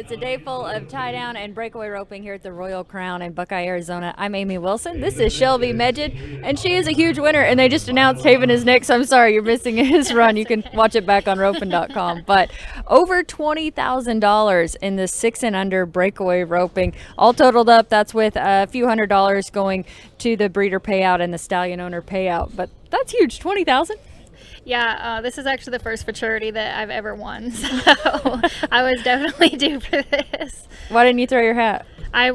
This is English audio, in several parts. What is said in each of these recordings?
It's a day full of tie down and breakaway roping here at the Royal Crown in Buckeye, Arizona. I'm Amy Wilson. This is Shelby Meged, and she is a huge winner. And they just announced Haven is next. I'm sorry you're missing his run. You can watch it back on roping.com. But over $20,000 in the 6&U breakaway roping, all totaled up. That's with a few $100s going to the breeder payout and the stallion owner payout. But that's huge, 20,000. Yeah, this is actually the first futurity that I've ever won, so I was definitely due for this. Why didn't you throw your hat? I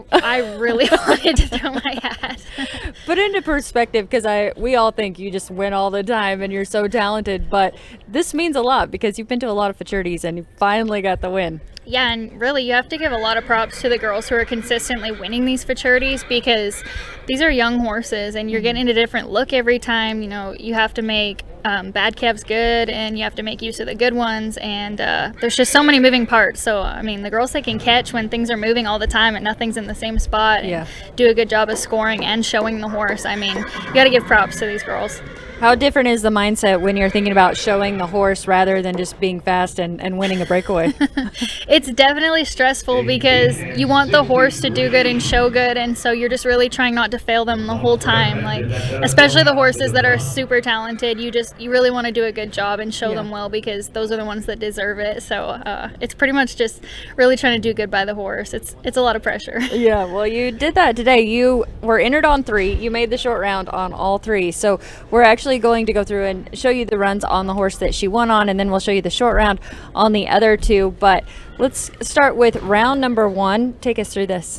really wanted to throw my hat. Put into perspective, because we all think you just win all the time and you're so talented, but this means a lot because you've been to a lot of futurities and you finally got the win. Yeah, and really you have to give a lot of props to the girls who are consistently winning these futurities, because these are young horses and you're getting a different look every time. You know, you have to make bad calves good and you have to make use of the good ones, and there's just so many moving parts. So I mean, the girls, they can catch when things are moving all the time and nothing's in the same spot, and do a good job of scoring and showing the horse. I mean, you got to give props to these girls. How different is the mindset when you're thinking about showing the horse rather than just being fast and winning a breakaway? It's definitely stressful because you want the horse to do good and show good, and so you're just really trying not to fail them the whole time. Like, especially the horses that are super talented, you really want to do a good job and show them well, because those are the ones that deserve it. So it's pretty much just really trying to do good by the horse. It's a lot of pressure. Yeah, well, you did that today. You were entered on 3. You made the short round on all 3. So we're actually going to go through and show you the runs on the horse that she won on, and then we'll show you the short round on the other 2. But let's start with round number 1. Take us through this.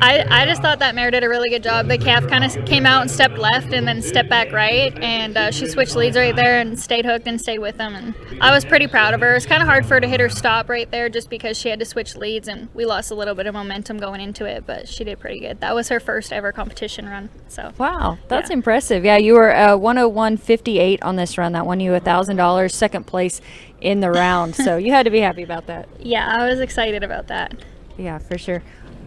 I just thought that mare did a really good job. The calf kind of came out and stepped left and then stepped back right, and she switched leads right there and stayed hooked and stayed with them, and I was pretty proud of her. It was kind of hard for her to hit her stop right there just because she had to switch leads and we lost a little bit of momentum going into it, but she did pretty good. That was her first ever competition run. So wow, that's impressive. Yeah, you were 101.58 on this run. That won you $1,000, second place in the round, so you had to be happy about that. Yeah, I was excited about that. Yeah, for sure.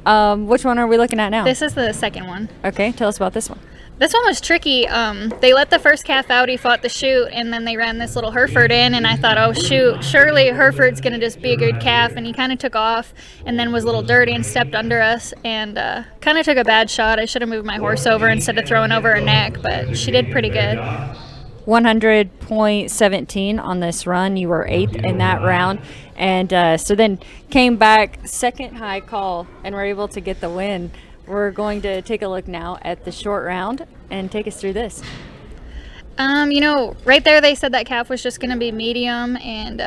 Which one are we looking at now? This is the second one. Okay, tell us about this one. This one was tricky. They let the first calf out, he fought the chute, and then they ran this little Hereford in, and I thought, oh shoot, surely Hereford's going to just be a good calf, and he kind of took off and then was a little dirty and stepped under us and kind of took a bad shot. I should have moved my horse over instead of throwing over her neck, but she did pretty good. 100.17 on this run. You were 8th in that round, and so then came back second high call and were able to get the win. We're going to take a look now at the short round and take us through this. Right there they said that calf was just going to be medium, and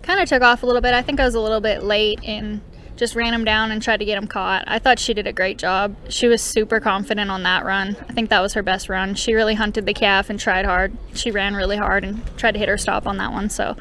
kind of took off a little bit. I think I was a little bit late and just ran him down and tried to get him caught. I thought she did a great job. She was super confident on that run. I think that was her best run. She really hunted the calf and tried hard. She ran really hard and tried to hit her stop on that one. So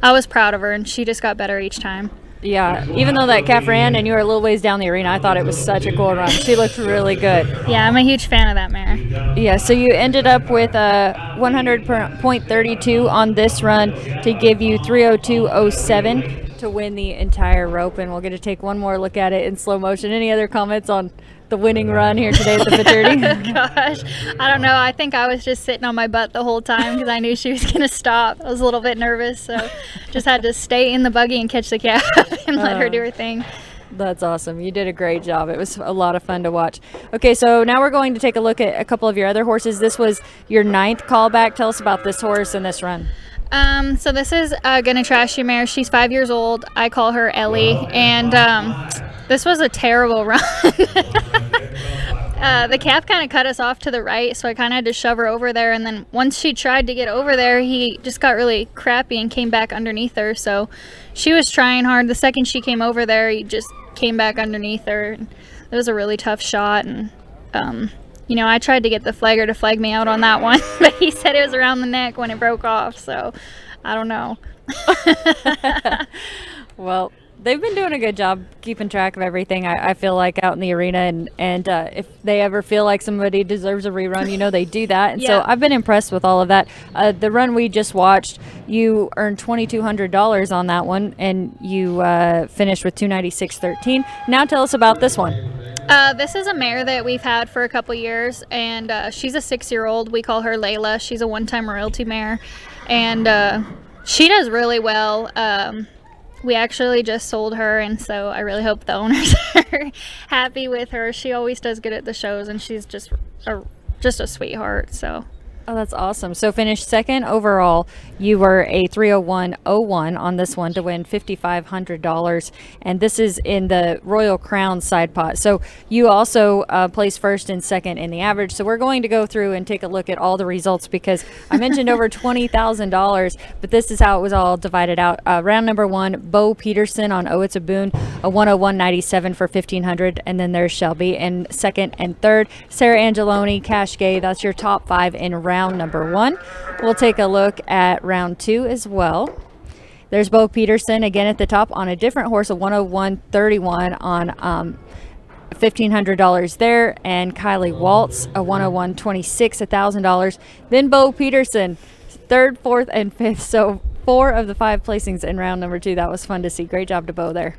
I was proud of her, and she just got better each time. Yeah, even though that calf ran and you were a little ways down the arena, I thought it was such a cool run. She looked really good. Yeah, I'm a huge fan of that mare. Yeah, so you ended up with a 100.32 on this run to give you 302.07 to win the entire rope, and we'll get to take one more look at it in slow motion. Any other comments on the winning run here today at the futurity? Gosh, I don't know. I think I was just sitting on my butt the whole time because I knew she was going to stop. I was a little bit nervous, so just had to stay in the buggy and catch the calf and let her do her thing. That's awesome. You did a great job. It was a lot of fun to watch. Okay, so now we're going to take a look at a couple of your other horses. This was your 9th callback. Tell us about this horse and this run. So this is Gonna Trash You mare. She's 5 years old. I call her Ellie, and this was a terrible run. The calf kind of cut us off to the right, so I kind of had to shove her over there, and then once she tried to get over there, he just got really crappy and came back underneath her. So she was trying hard. The second she came over there, he just came back underneath her. It was a really tough shot, and I tried to get the flagger to flag me out on that one, but he said it was around the neck when it broke off, so I don't know. Well, they've been doing a good job keeping track of everything, I feel like, out in the arena, and if they ever feel like somebody deserves a rerun, they do that. And so I've been impressed with all of that. The run we just watched, you earned $2,200 on that one, and you finished with $296.13. Now tell us about this one. This is a mare that we've had for a couple years, and she's a 6-year-old. We call her Layla. She's a one-time royalty mare, and She does really well. We actually just sold her, and so I really hope the owners are happy with her. She always does good at the shows, and she's just a sweetheart. So. Oh, that's awesome. So finished second overall. You were a 301.01 on this one to win $5,500. And this is in the Royal Crown side pot. So you also placed first and second in the average. So we're going to go through and take a look at all the results because I mentioned over $20,000, but this is how it was all divided out. Round number one, Bo Peterson on Oh It's a Boon, a 101.97 for $1,500. And then there's Shelby in second and third. Sarah Angeloni, Cash Gay, that's your top five in round number one. We'll take a look at round two as well. There's Bo Peterson again at the top on a different horse, a 101.31 on $1,500 there, and Kylie Waltz, a 101.26, $1,000. Then Bo Peterson, third, fourth, and fifth. So 4 of the 5 placings in round number two. That was fun to see. Great job to Bo there.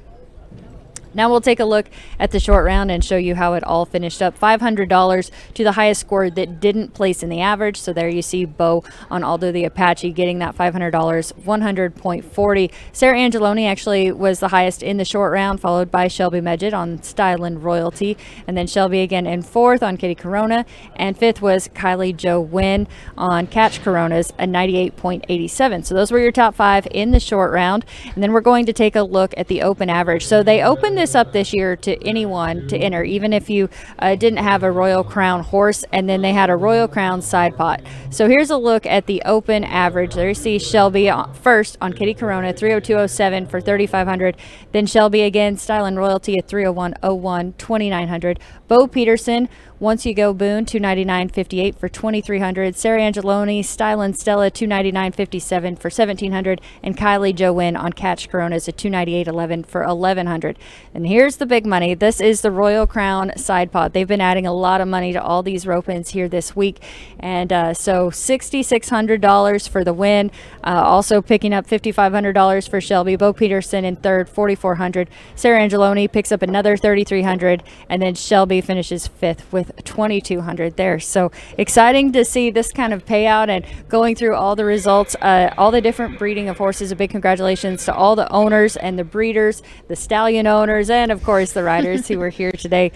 Now we'll take a look at the short round and show you how it all finished up. $500 to the highest score that didn't place in the average. So there you see Bo on Aldo the Apache getting that $500, 100.40. Sarah Angeloni actually was the highest in the short round, followed by Shelby Meged on Styland Royalty. And then Shelby again in fourth on Kitty Corona. And fifth was Kylie Jo Wynn on Catch Coronas, a 98.87. So those were your top 5 in the short round. And then we're going to take a look at the open average. So they opened this up this year to anyone to enter, even if you didn't have a Royal Crown horse, and then they had a Royal Crown side pot. So here's a look at the open average. There you see Shelby first on Kitty Corona, 302.07 for $3,500. Then Shelby again, Style and Royalty at 301.01, $2,900. Bo Peterson, Once You Go Boone, $299.58 for $2,300. Sarah Angeloni, Style and Stella, $299.57 for $1,700. And Kylie Jo Wynn on Catch Coronas at $298.11 for $1,100. And here's the big money. This is the Royal Crown side pot. They've been adding a lot of money to all these rope-ins here this week. And so $6,600 for the win. Also picking up $5,500 for Shelby. Bo Peterson in third, $4,400. Sarah Angeloni picks up another $3,300. And then Shelby finishes fifth with $2,200 there. So exciting to see this kind of payout and going through all the results, all the different breeding of horses. A big congratulations to all the owners and the breeders, the stallion owners, and of course the riders who were here today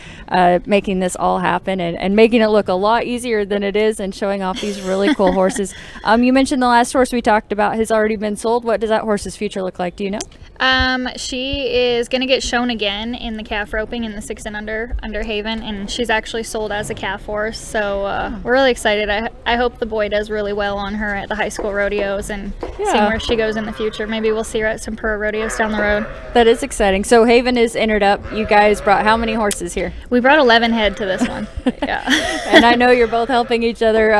making this all happen and making it look a lot easier than it is and showing off these really cool horses. You mentioned the last horse we talked about has already been sold. What does that horse's future look like? Do you know? She is going to get shown again in the calf roping in the 6&U under Haven, and she's actually sold as a calf horse. So we're really excited. I hope the boy does really well on her at the high school rodeos and seeing where she goes in the future. Maybe we'll see her at some pro rodeos down the road. That is exciting. So Haven is entered up. You guys brought how many horses here? We brought 11 head to this one. Yeah. And I know you're both helping each other.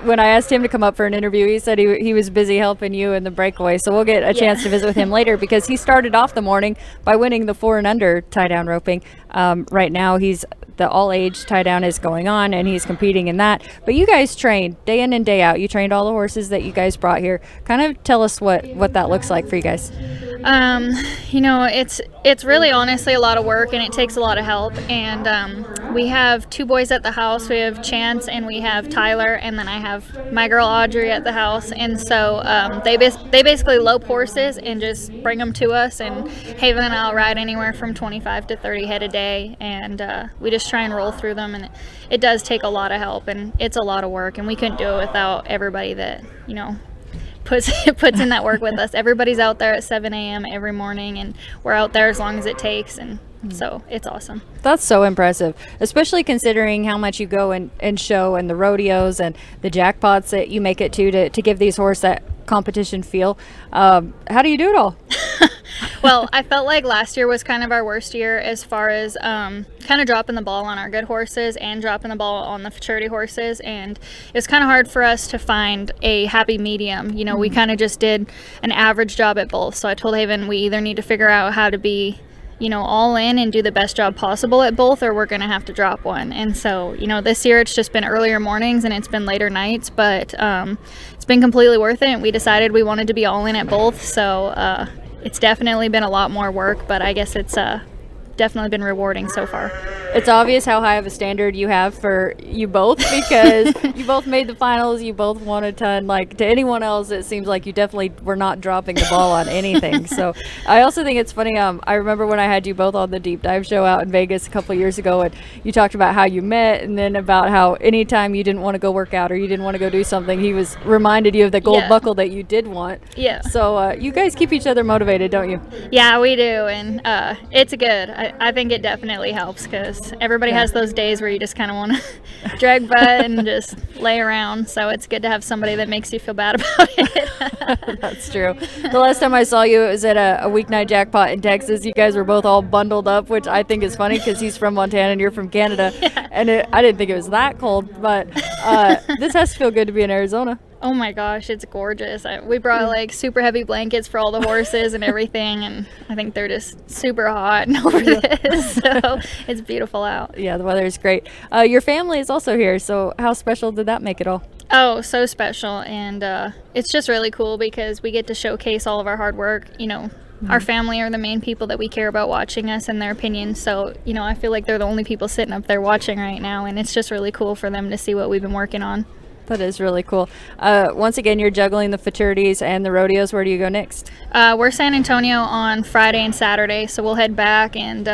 When I asked him to come up for an interview, he said he was busy helping you in the breakaway. So we'll get a chance to visit with him later because he started off the morning by winning the 4&U tie down roping. Right now he's the all-age tie-down is going on, and he's competing in that. But you guys trained day in and day out. You trained all the horses that you guys brought here. Kind of tell us what that looks like for you guys. It's really honestly a lot of work, and it takes a lot of help. And we have 2 boys at the house. We have Chance and we have Tyler, and then I have my girl Audrey at the house. And so they basically lope horses and just bring them to us. And Haven and I'll ride anywhere from 25 to 30 head a day, and we just try and roll through them. And it does take a lot of help, and it's a lot of work. And we couldn't do it without everybody that puts in that work with us. Everybody's out there at 7 a.m. every morning, and we're out there as long as it takes, and so it's awesome. That's so impressive, especially considering how much you go and show and the rodeos and the jackpots that you make it to give these horses that competition feel. How do you do it all? Well, I felt like last year was kind of our worst year as far as kind of dropping the ball on our good horses and dropping the ball on the futurity horses, and it was kind of hard for us to find a happy medium. We kind of just did an average job at both. So I told Haven we either need to figure out how to be all in and do the best job possible at both, or we're going to have to drop one. And so, this year it's just been earlier mornings and it's been later nights, but it's been completely worth it. And we decided we wanted to be all in at both. So it's definitely been a lot more work, but I guess it's definitely been rewarding so far. It's obvious how high of a standard you have for you both, because you both made the finals, you both won a ton. Like, to anyone else, it seems like you definitely were not dropping the ball on anything. So I also think it's funny. I remember when I had you both on the deep dive show out in Vegas a couple years ago, and you talked about how you met, and then about how anytime you didn't want to go work out or you didn't want to go do something, he was reminded you of the gold buckle that you did want. Yeah. So you guys keep each other motivated, don't you? Yeah, we do, and it's good. I think it definitely helps, because everybody has those days where you just kind of want to drag butt and just lay around. So it's good to have somebody that makes you feel bad about it. That's true. The last time I saw you, it was at a weeknight jackpot in Texas. You guys were both all bundled up, which I think is funny because he's from Montana and you're from Canada. Yeah. And I didn't think it was that cold, but this has to feel good to be in Arizona. Oh my gosh, it's gorgeous. We brought like super heavy blankets for all the horses and everything, and I think they're just super hot over this, so it's beautiful out. Yeah, the weather is great. Your family is also here, so how special did that make it all? Oh, so special, and it's just really cool because we get to showcase all of our hard work. You know, our family are the main people that we care about watching us and their opinions, so, you know, I feel like they're the only people sitting up there watching right now, and it's just really cool for them to see what we've been working on. That is really cool. Once again, you're juggling the futurities and the rodeos. Where do you go next? We're San Antonio on Friday and Saturday, so we'll head back. And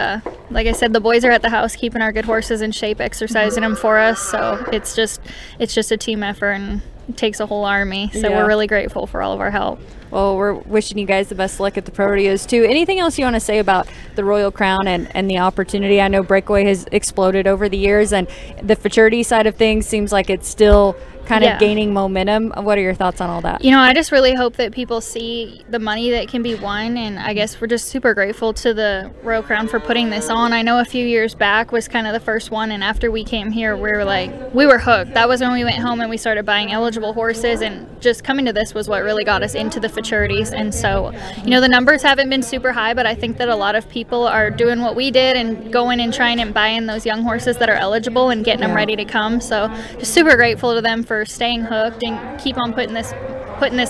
like I said, the boys are at the house keeping our good horses in shape, exercising them for us. So it's just a team effort, and it takes a whole army. So we're really grateful for all of our help. Well, we're wishing you guys the best luck at the pro rodeos too. Anything else you want to say about the Royal Crown and the opportunity? I know Breakaway has exploded over the years, and the futurity side of things seems like it's still kind of gaining momentum. What are your thoughts on all that? You know, I just really hope that people see the money that can be won, and I guess we're just super grateful to the Royal Crown for putting this on. I know a few years back was kind of the first one, and after we came here, we were hooked. That was when we went home and we started buying eligible horses, and just coming to this was what really got us into the futurities. And so, you know, the numbers haven't been super high, but I think that a lot of people are doing what we did and going and trying and buying those young horses that are eligible and getting them ready to come. So just super grateful to them for staying hooked and keep on putting this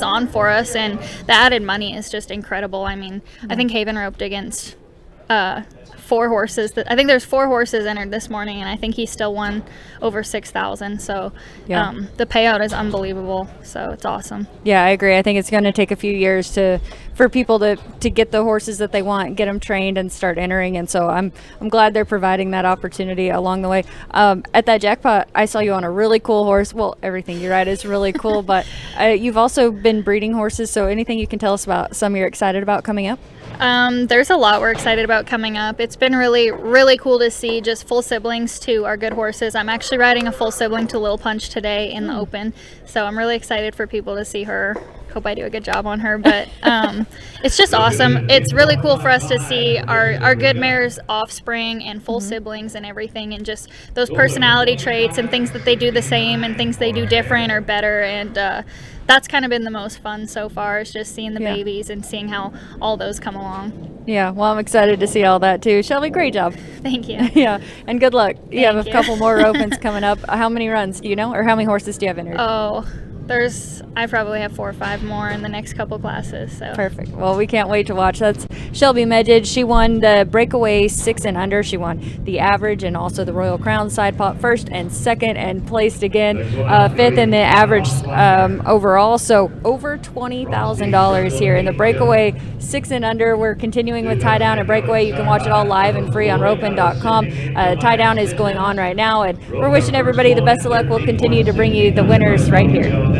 on for us, and the added money is just incredible. I mean, I think Haven roped against 4 horses. I think there's 4 horses entered this morning, and I think he still won over 6,000. So the payout is unbelievable. So it's awesome. Yeah, I agree. I think it's going to take a few years for people to get the horses that they want, get them trained, and start entering. And so I'm glad they're providing that opportunity along the way. At that jackpot, I saw you on a really cool horse. Well, everything you ride is really cool, but you've also been breeding horses. So anything you can tell us about some you're excited about coming up? There's a lot we're excited about coming up. It's been really, really cool to see just full siblings to our good horses. I'm actually riding a full sibling to Lil Punch today in the Open, so I'm really excited for people to see her. Hope I do a good job on her, but it's just awesome. It's really cool for us to see our good mares' offspring and full siblings and everything, and just those personality traits and things that they do the same and things they do different or better, and that's kind of been the most fun so far, is just seeing the babies and seeing how all those come along. Yeah, well, I'm excited to see all that too. Shelby, great job. Thank you. Yeah, and good luck. You have a couple more opens coming up. How many runs do you know, or how many horses do you have entered? Oh, I probably have 4 or 5 more in the next couple classes. So perfect. Well, we can't wait to watch. That's Shelby Meged. She won the Breakaway 6 and under. She won the average and also the Royal Crown side pot first and second, and placed again 5th in the average overall. So over $20,000 here in the Breakaway 6 and under. We're continuing with tie down at Breakaway. You can watch it all live and free on ropin.com. Tie down is going on right now, and we're wishing everybody the best of luck. We'll continue to bring you the winners right here.